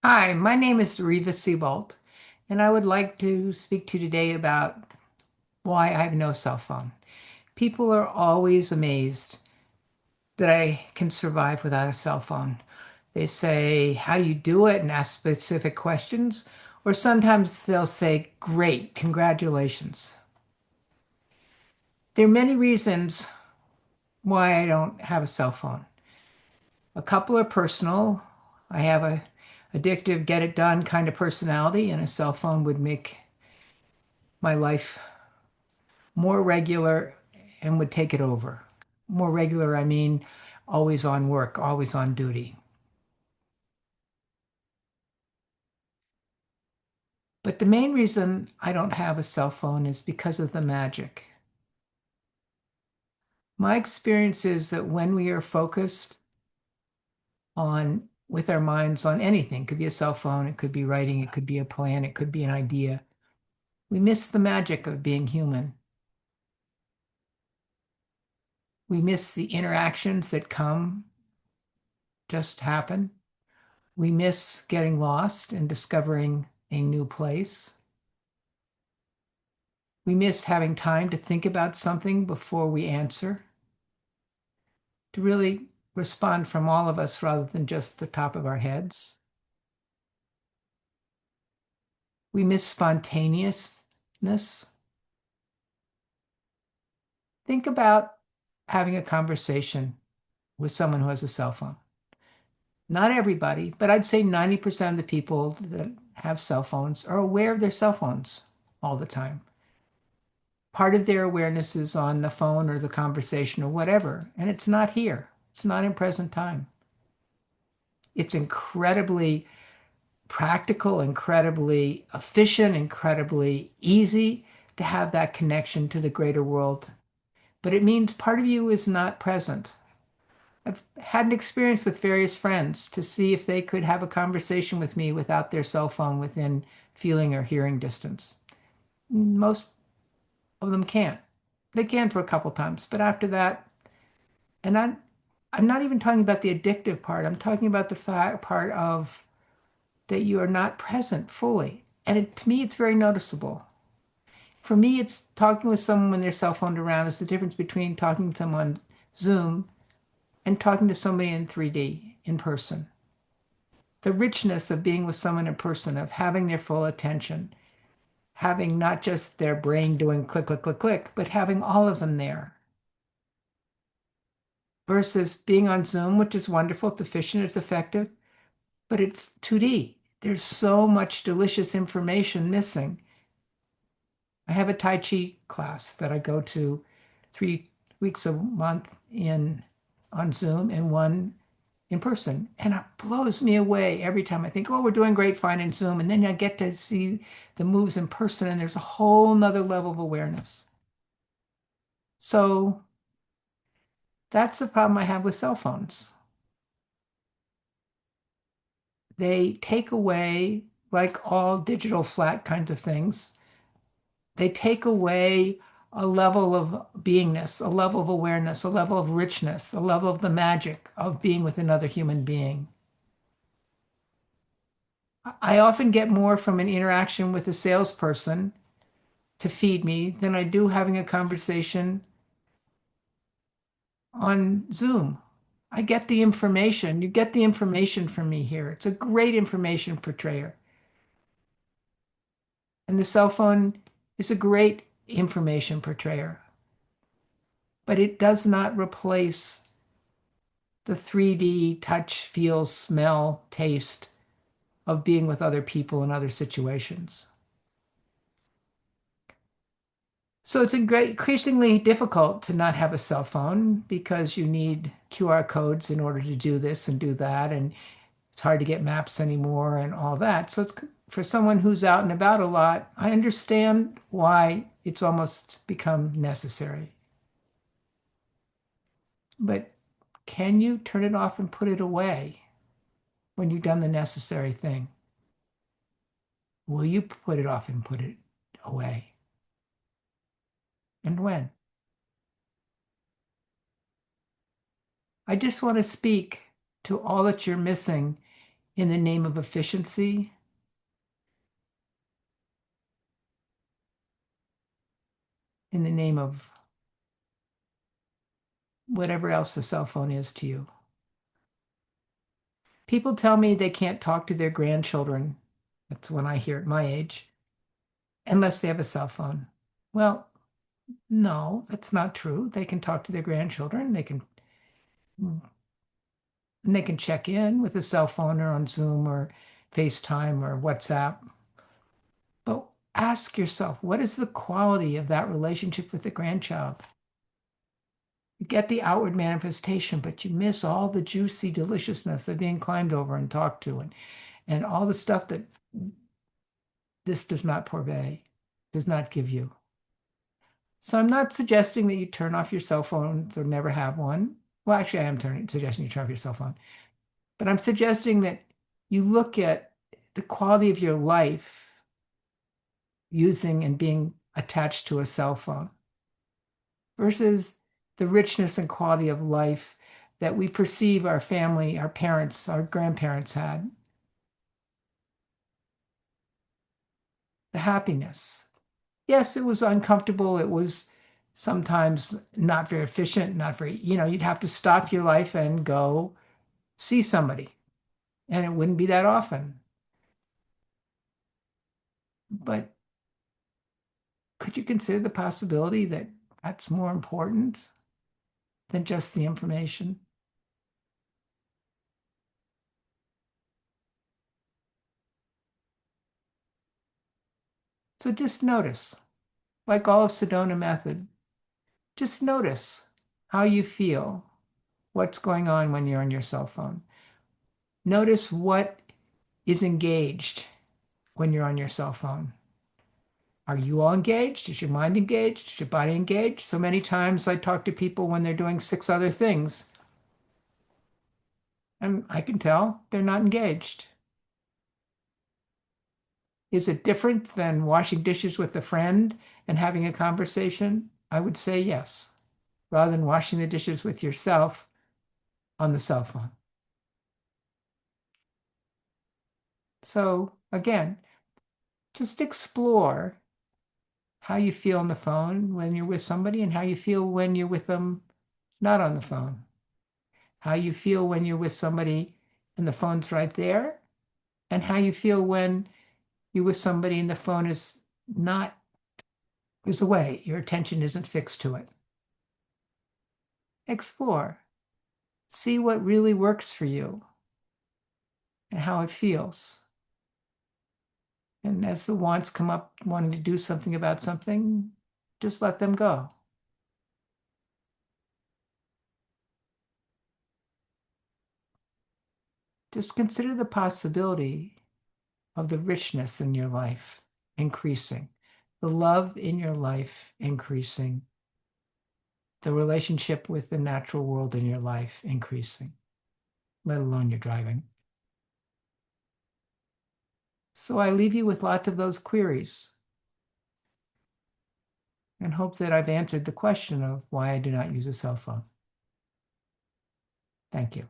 Hi, my name is Reva Seabolt, and I would like to speak to you today about why I have no cell phone. People are always amazed that I can survive without a cell phone. They say, "How do you do it?" and ask specific questions, or sometimes they'll say, "Great, congratulations." There are many reasons why I don't have a cell phone. A couple are personal. I have a addictive, get it done kind of personality, and a cell phone would make my life more regular and would take it over. More regular, I mean, always on work, always on duty. But the main reason I don't have a cell phone is because of the magic. My experience is that when we are focused on, with our minds on anything, it could be a cell phone, it could be writing, it could be a plan, it could be an idea, we miss the magic of being human. We miss the interactions that come, just happen. We miss getting lost and discovering a new place. We miss having time to think about something before we answer, to really respond from all of us rather than just the top of our heads. We miss spontaneousness. Think about having a conversation with someone who has a cell phone. Not everybody, but I'd say 90% of the people that have cell phones are aware of their cell phones all the time. Part of their awareness is on the phone or the conversation or whatever, and it's not here. It's not in present time. It's incredibly practical, incredibly efficient, incredibly easy to have that connection to the greater world. But it means part of you is not present. I've had an experience with various friends to see if they could have a conversation with me without their cell phone within feeling or hearing distance. Most of them can't. They can for a couple times, but after that, and I'm not even talking about the addictive part. I'm talking about the fact part of that you are not present fully. And to me, it's very noticeable. For me, it's talking with someone when their cell phone around. It's the difference between talking to them on Zoom and talking to somebody in 3D in person. The richness of being with someone in person, of having their full attention, having not just their brain doing click, click, click, click, but having all of them there versus being on Zoom, which is wonderful, it's efficient, it's effective, but it's 2D. There's so much delicious information missing. I have a Tai Chi class that I go to 3 weeks a month in on Zoom and one in person. And it blows me away every time I think, oh, we're doing great fine in Zoom. And then I get to see the moves in person, and there's a whole nother level of awareness. So that's the problem I have with cell phones. They take away, like all digital flat kinds of things, they take away a level of beingness, a level of awareness, a level of richness, a level of the magic of being with another human being. I often get more from an interaction with a salesperson to feed me than I do having a conversation on Zoom. I get the information. You get the information from me here. It's a great information portrayer. And the cell phone is a great information portrayer, but it does not replace the 3D touch, feel, smell, taste of being with other people in other situations. So it's increasingly difficult to not have a cell phone because you need QR codes in order to do this and do that. And it's hard to get maps anymore and all that. So it's for someone who's out and about a lot, I understand why it's almost become necessary. But can you turn it off and put it away when you've done the necessary thing? Will you put it off and put it away? And when? I just want to speak to all that you're missing in the name of efficiency, in the name of whatever else the cell phone is to you. People tell me they can't talk to their grandchildren. That's when I hear at my age, unless they have a cell phone. Well, no, that's not true. They can talk to their grandchildren. They can check in with a cell phone or on Zoom or FaceTime or WhatsApp. But ask yourself, what is the quality of that relationship with the grandchild? You get the outward manifestation, but you miss all the juicy deliciousness of being climbed over and talked to and all the stuff that this does not purvey, does not give you. So I'm not suggesting that you turn off your cell phones or never have one. Well, actually, I am suggesting you turn off your cell phone. But I'm suggesting that you look at the quality of your life using and being attached to a cell phone versus the richness and quality of life that we perceive our family, our parents, our grandparents had. The happiness. Yes, it was uncomfortable. It was sometimes not very efficient, not very, you'd have to stop your life and go see somebody. And it wouldn't be that often. But could you consider the possibility that that's more important than just the information? So just notice, like all of Sedona method, just notice how you feel, what's going on when you're on your cell phone. Notice what is engaged when you're on your cell phone. Are you all engaged? Is your mind engaged? Is your body engaged? So many times I talk to people when they're doing 6 other things, and I can tell they're not engaged. Is it different than washing dishes with a friend and having a conversation? I would say yes, rather than washing the dishes with yourself on the cell phone. So again, just explore how you feel on the phone when you're with somebody and how you feel when you're with them not on the phone. How you feel when you're with somebody and the phone's right there, and how you feel when you're with somebody and the phone is away. Your attention isn't fixed to it. Explore. See what really works for you and how it feels. And as the wants come up wanting to do something about something, just let them go. Just consider the possibility of the richness in your life increasing, the love in your life increasing, the relationship with the natural world in your life increasing, let alone your driving. So I leave you with lots of those queries and hope that I've answered the question of why I do not use a cell phone. Thank you.